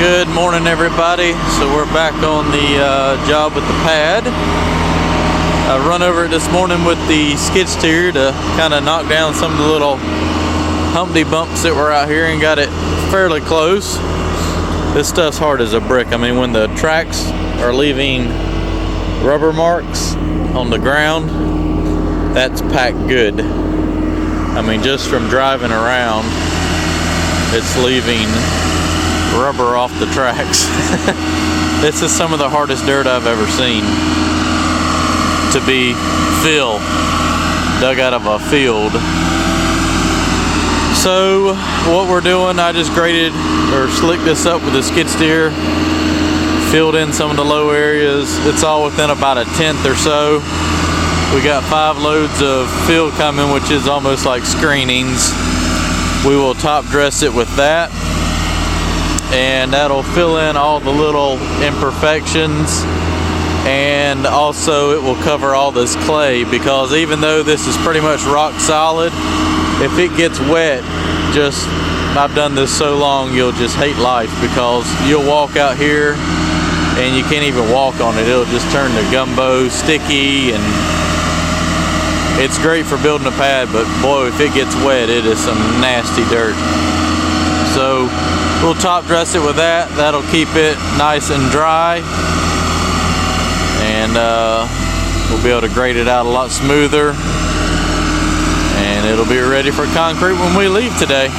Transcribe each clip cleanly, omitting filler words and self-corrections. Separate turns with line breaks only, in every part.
Good morning, everybody. So we're back on the job with the pad. I run over it this morning with the skid steer to kind of knock down some of the little Humpty bumps that were out here and got it fairly close. This stuff's hard as a brick. I mean, when the tracks are leaving rubber marks on the ground, that's packed good. I mean, just from driving around, it's leaving rubber off the tracks. This is some of the hardest dirt I've ever seen to be fill dug out of a field. So what we're doing, I just graded or slicked this up with a skid steer, filled in some of the low areas. It's all within about a tenth or so. We got 5 loads of fill coming, which is almost like screenings. We will top dress it with that, and that'll fill in all the little imperfections, and also it will cover all this clay, because even though this is pretty much rock solid, if it gets wet, I've done this so long, you'll just hate life, because you'll walk out here and you can't even walk on it. It'll just turn to gumbo, sticky, and it's great for building a pad, but boy, if it gets wet, it is some nasty dirt. So we'll top dress it with that. That'll keep it nice and dry, and we'll be able to grade it out a lot smoother, and it'll be ready for concrete when we leave today.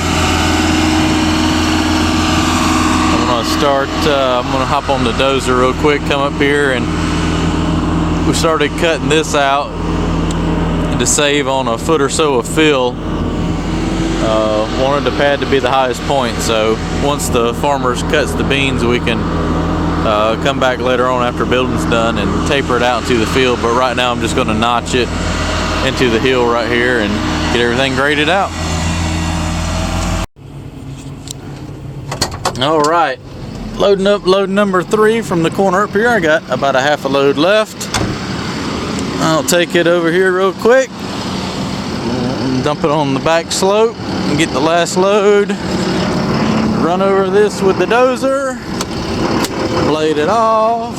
I'm gonna hop on the dozer real quick, come up here, and we started cutting this out to save on a foot or so of fill. Wanted the pad to be the highest point, so once the farmers cuts the beans, we can come back later on after building's done and taper it out into the field. But right now I'm just going to notch it into the hill right here and get everything graded out. All right, loading up load number 3 from the corner up here. I got about a half a load left. I'll take it over here real quick, dump it on the back slope and get the last load. Run over this with the dozer, blade it off,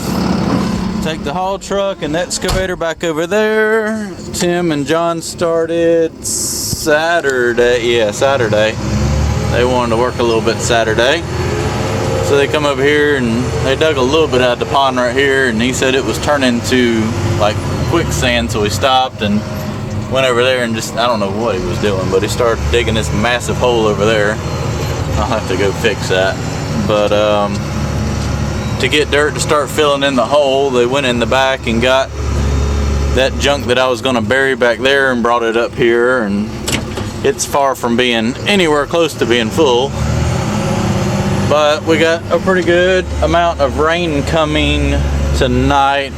take the haul truck and the excavator back over there. Tim and John started Saturday. They wanted to work a little bit Saturday, so they come over here and they dug a little bit out of the pond right here, and he said it was turning to like quicksand, so he stopped and went over there and just, I don't know what he was doing, but he started digging this massive hole over there. I'll have to go fix that. But to get dirt to start filling in the hole, they went in the back and got that junk that I was going to bury back there and brought it up here, and it's far from being anywhere close to being full. But we got a pretty good amount of rain coming tonight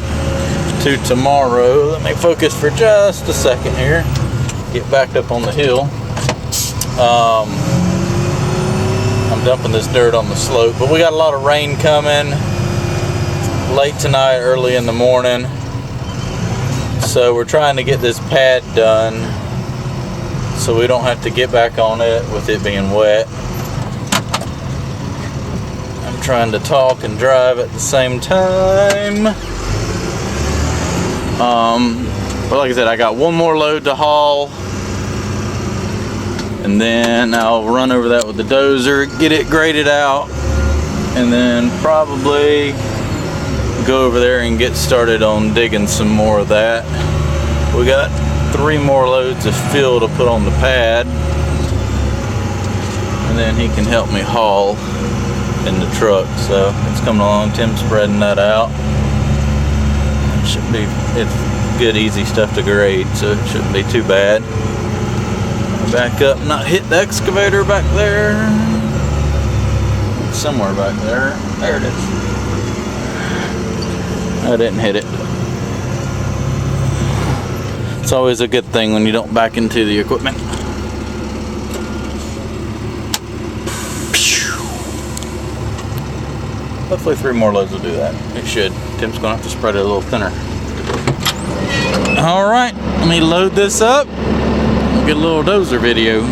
to tomorrow. Let me focus for just a second here. Get backed up on the hill. I'm dumping this dirt on the slope, but we got a lot of rain coming late tonight, early in the morning. So we're trying to get this pad done so we don't have to get back on it with it being wet. I'm trying to talk and drive at the same time. But like I said, I got one more load to haul, and then I'll run over that with the dozer, get it graded out, and then probably go over there and get started on digging some more of that. We got 3 more loads of fill to put on the pad, and then he can help me haul in the truck. So it's coming along. Tim's spreading that out. It's good, easy stuff to grade, so it shouldn't be too bad. Back up, not hit the excavator back there. It's somewhere back there. There it is. I didn't hit it. It's always a good thing when you don't back into the equipment. Hopefully 3 more loads will do that. It should. Tim's gonna have to spread it a little thinner. All right, let me load this up. We'll get a little dozer video.
1,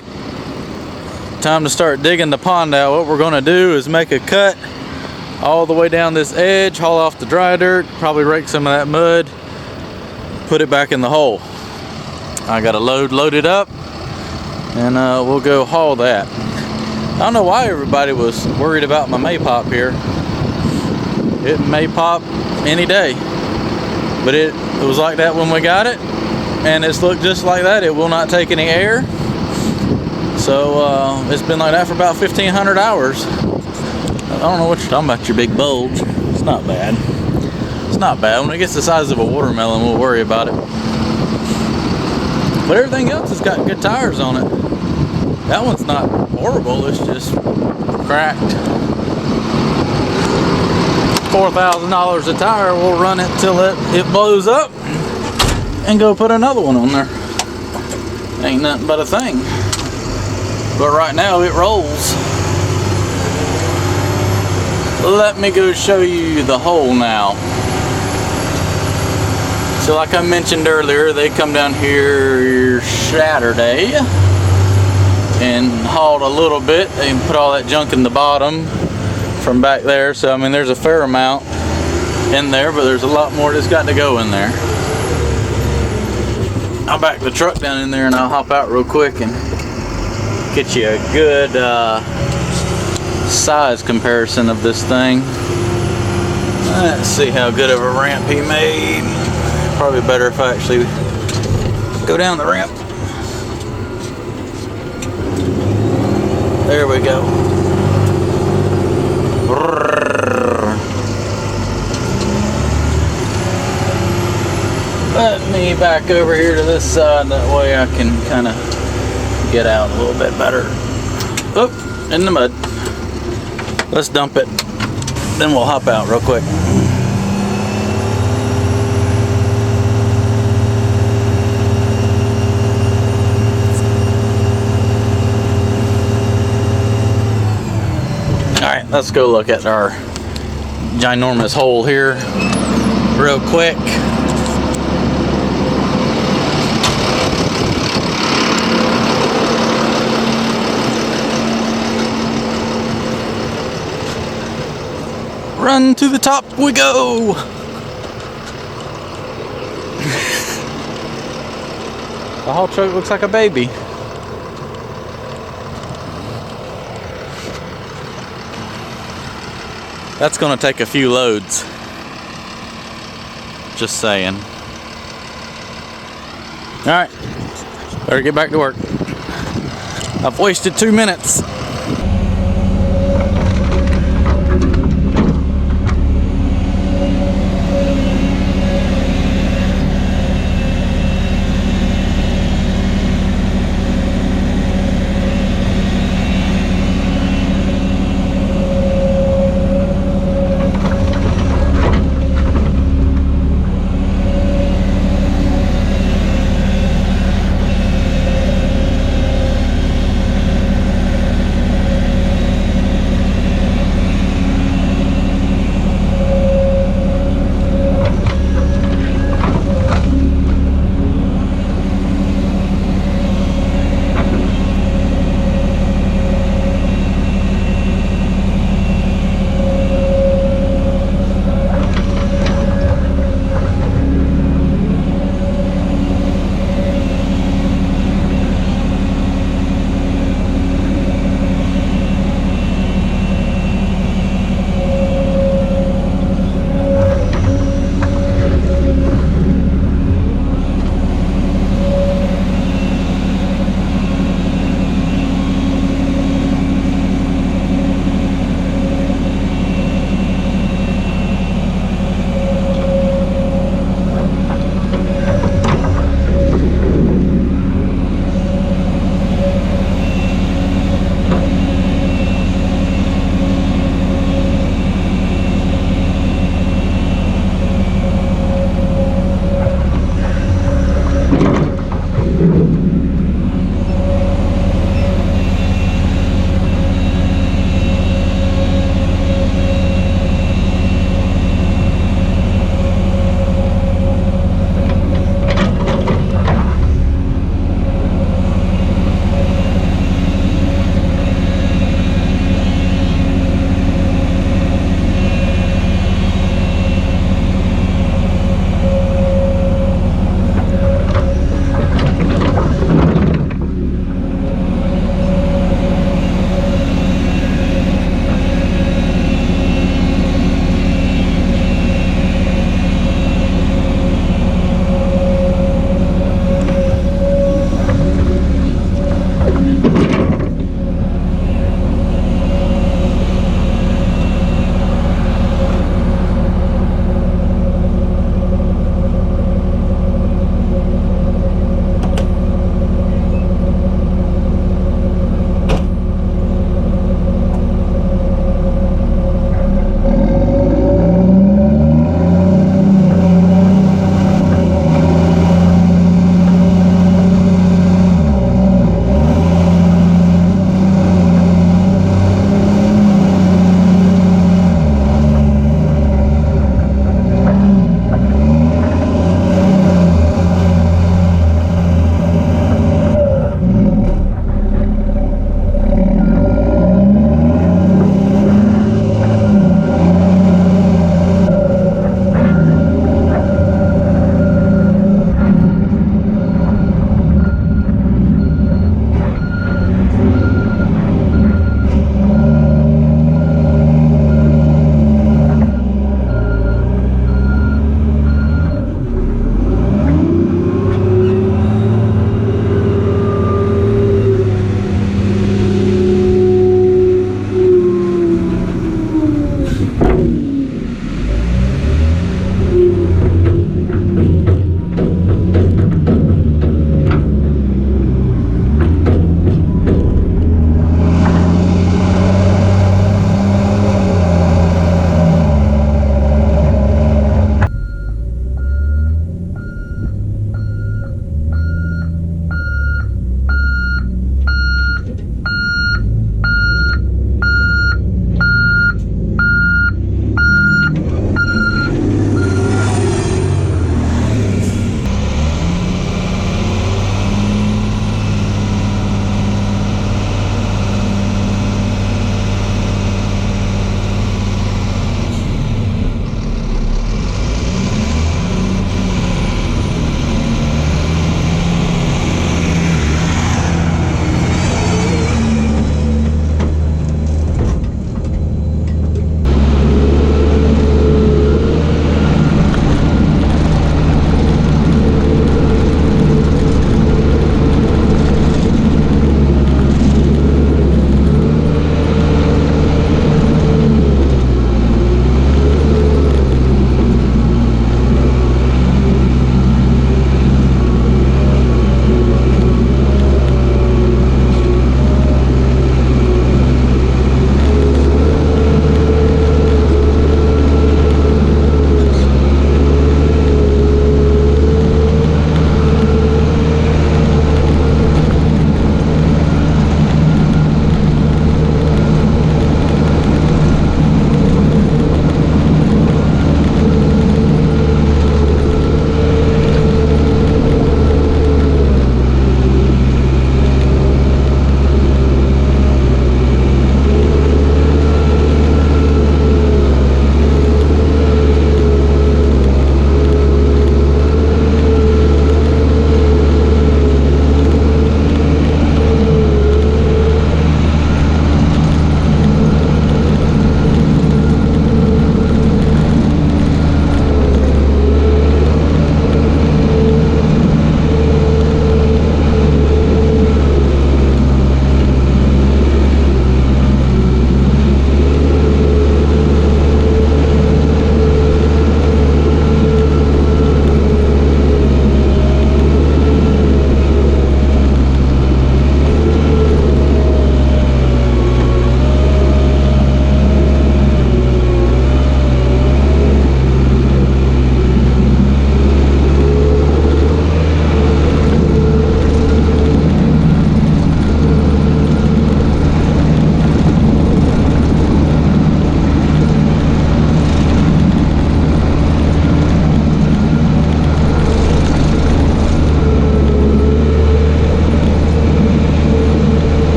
right, time to start digging the pond out. What we're gonna do is make a cut all the way down this edge, haul off the dry dirt, probably rake some of that mud, put it back in the hole. I got a load loaded up, and we'll go haul that. I don't know why everybody was worried about my maypop here. It may pop any day, but it was like that when we got it, and it's looked just like that. It will not take any air, so it's been like that for about 1,500 hours. I don't know what you're talking about, your big bulge. It's not bad. It's not bad. When it gets the size of a watermelon, we'll worry about it. But everything else has got good tires on it. That one's not horrible, it's just cracked. $4,000 a tire, we'll run it till it blows up and go put another one on there. Ain't nothing but a thing. But right now it rolls. Let me go show you the hole now. So like I mentioned earlier, they come down here Saturday and hauled a little bit. They put all that junk in the bottom from back there. So I mean, there's a fair amount in there, but there's a lot more that's got to go in there. I'll back the truck down in there and I'll hop out real quick and get you a good size comparison of this thing. Let's see how good of a ramp he made. Probably better if I actually go down the ramp. There we go. Let me back over here to this side, that way I can kind of get out a little bit better. Oop, in the mud. Let's dump it, then we'll hop out real quick. Alright, let's go look at our ginormous hole here real quick. Run to the top we go! The haul truck looks like a baby. That's gonna take a few loads. Just saying. Alright, better get back to work. I've wasted 2 minutes.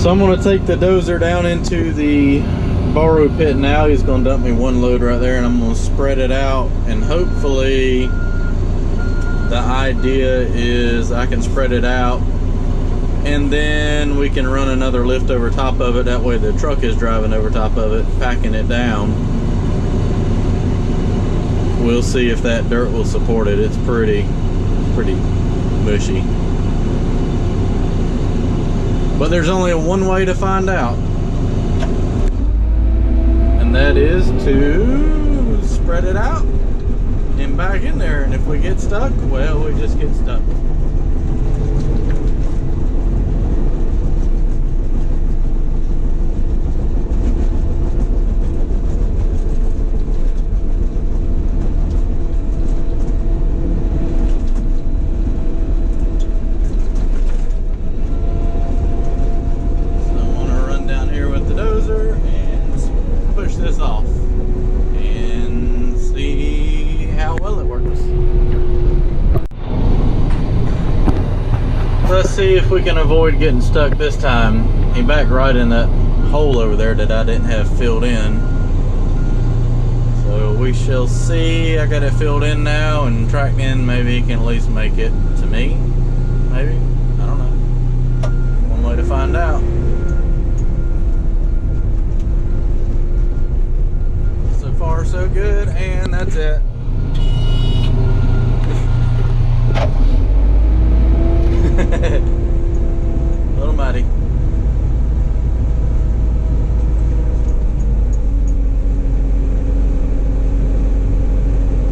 So I'm going to take the dozer down into the borrow pit now. He's going to dump me one load right there, and I'm going to spread it out, and hopefully the idea is I can spread it out and then we can run another lift over top of it. That way the truck is driving over top of it, packing it down. We'll see if that dirt will support it. It's pretty mushy. But there's only one way to find out. And that is to spread it out and back in there. And if we get stuck, well, we just get stuck. Let's see if we can avoid getting stuck this time. He backed right in that hole over there that I didn't have filled in. So we shall see. I got it filled in now and tracked in. Maybe he can at least make it to me. Maybe. I don't know. One way to find out. So far so good, and that's it. Little muddy.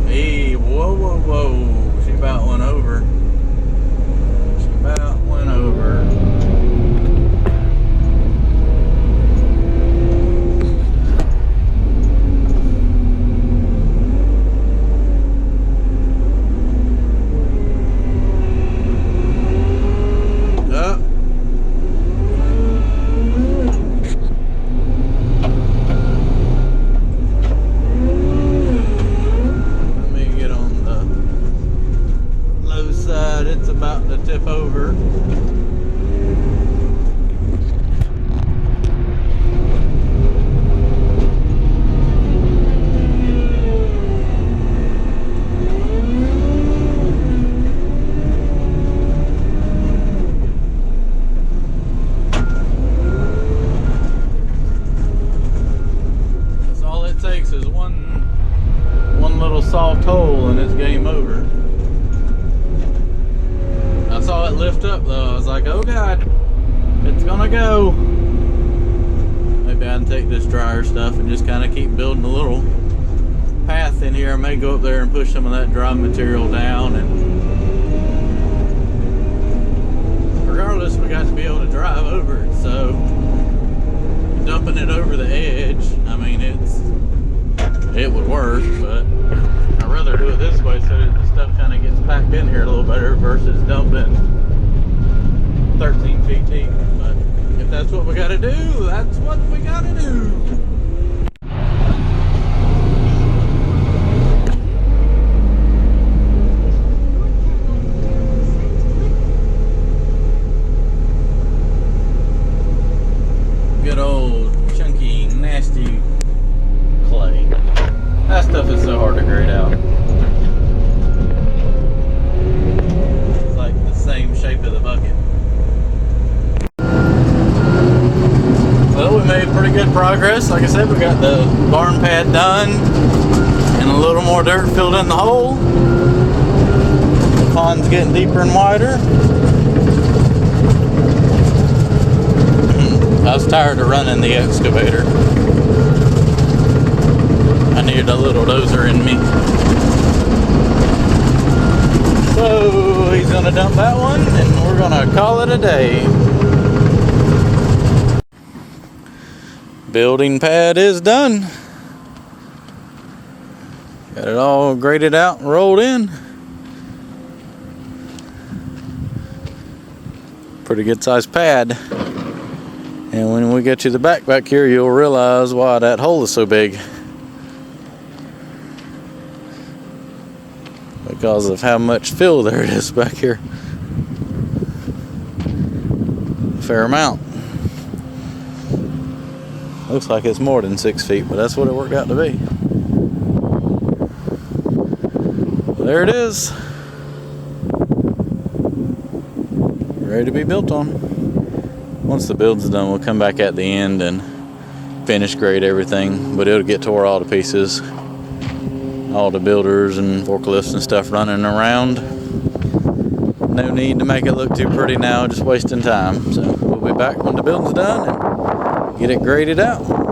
Hey, whoa. She about went over. It's about to tip over. That's all it takes is one little soft hole and it's game over. I saw it lift up though. I was like, oh God, it's gonna go. Maybe I can take this dryer stuff and just kind of keep building a little path in here. I may go up there and push some of that dry material down, and regardless, we got to be able to drive over it. So dumping it over the edge, I mean, it would work, but I'd rather do it this way so that the stuff kind of gets packed in here a little better versus dumping 13 feet deep. But if that's what we got to do, that's what we got to do. Good old chunky, nasty clay. That stuff is so hard to grade out. It's like the same shape of the bucket. Well, we made pretty good progress. Like I said, we got the barn pad done and a little more dirt filled in the hole. The pond's getting deeper and wider. I was tired of running the excavator. I needed a little dozer in me. So he's gonna dump that one and we're gonna call it a day. Building pad is done. Got it all graded out and rolled in. Pretty good sized pad. And when we get to the back here, you'll realize why that hole is so big. Because of how much fill there is back here. A fair amount. Looks like it's more than 6 feet, but that's what it worked out to be. There it is. Ready to be built on. Once the build's done, we'll come back at the end and finish grade everything, but it'll get tore all to pieces. All the builders and forklifts and stuff running around. No need to make it look too pretty now, just wasting time. So we'll be back when the building's done and get it graded out.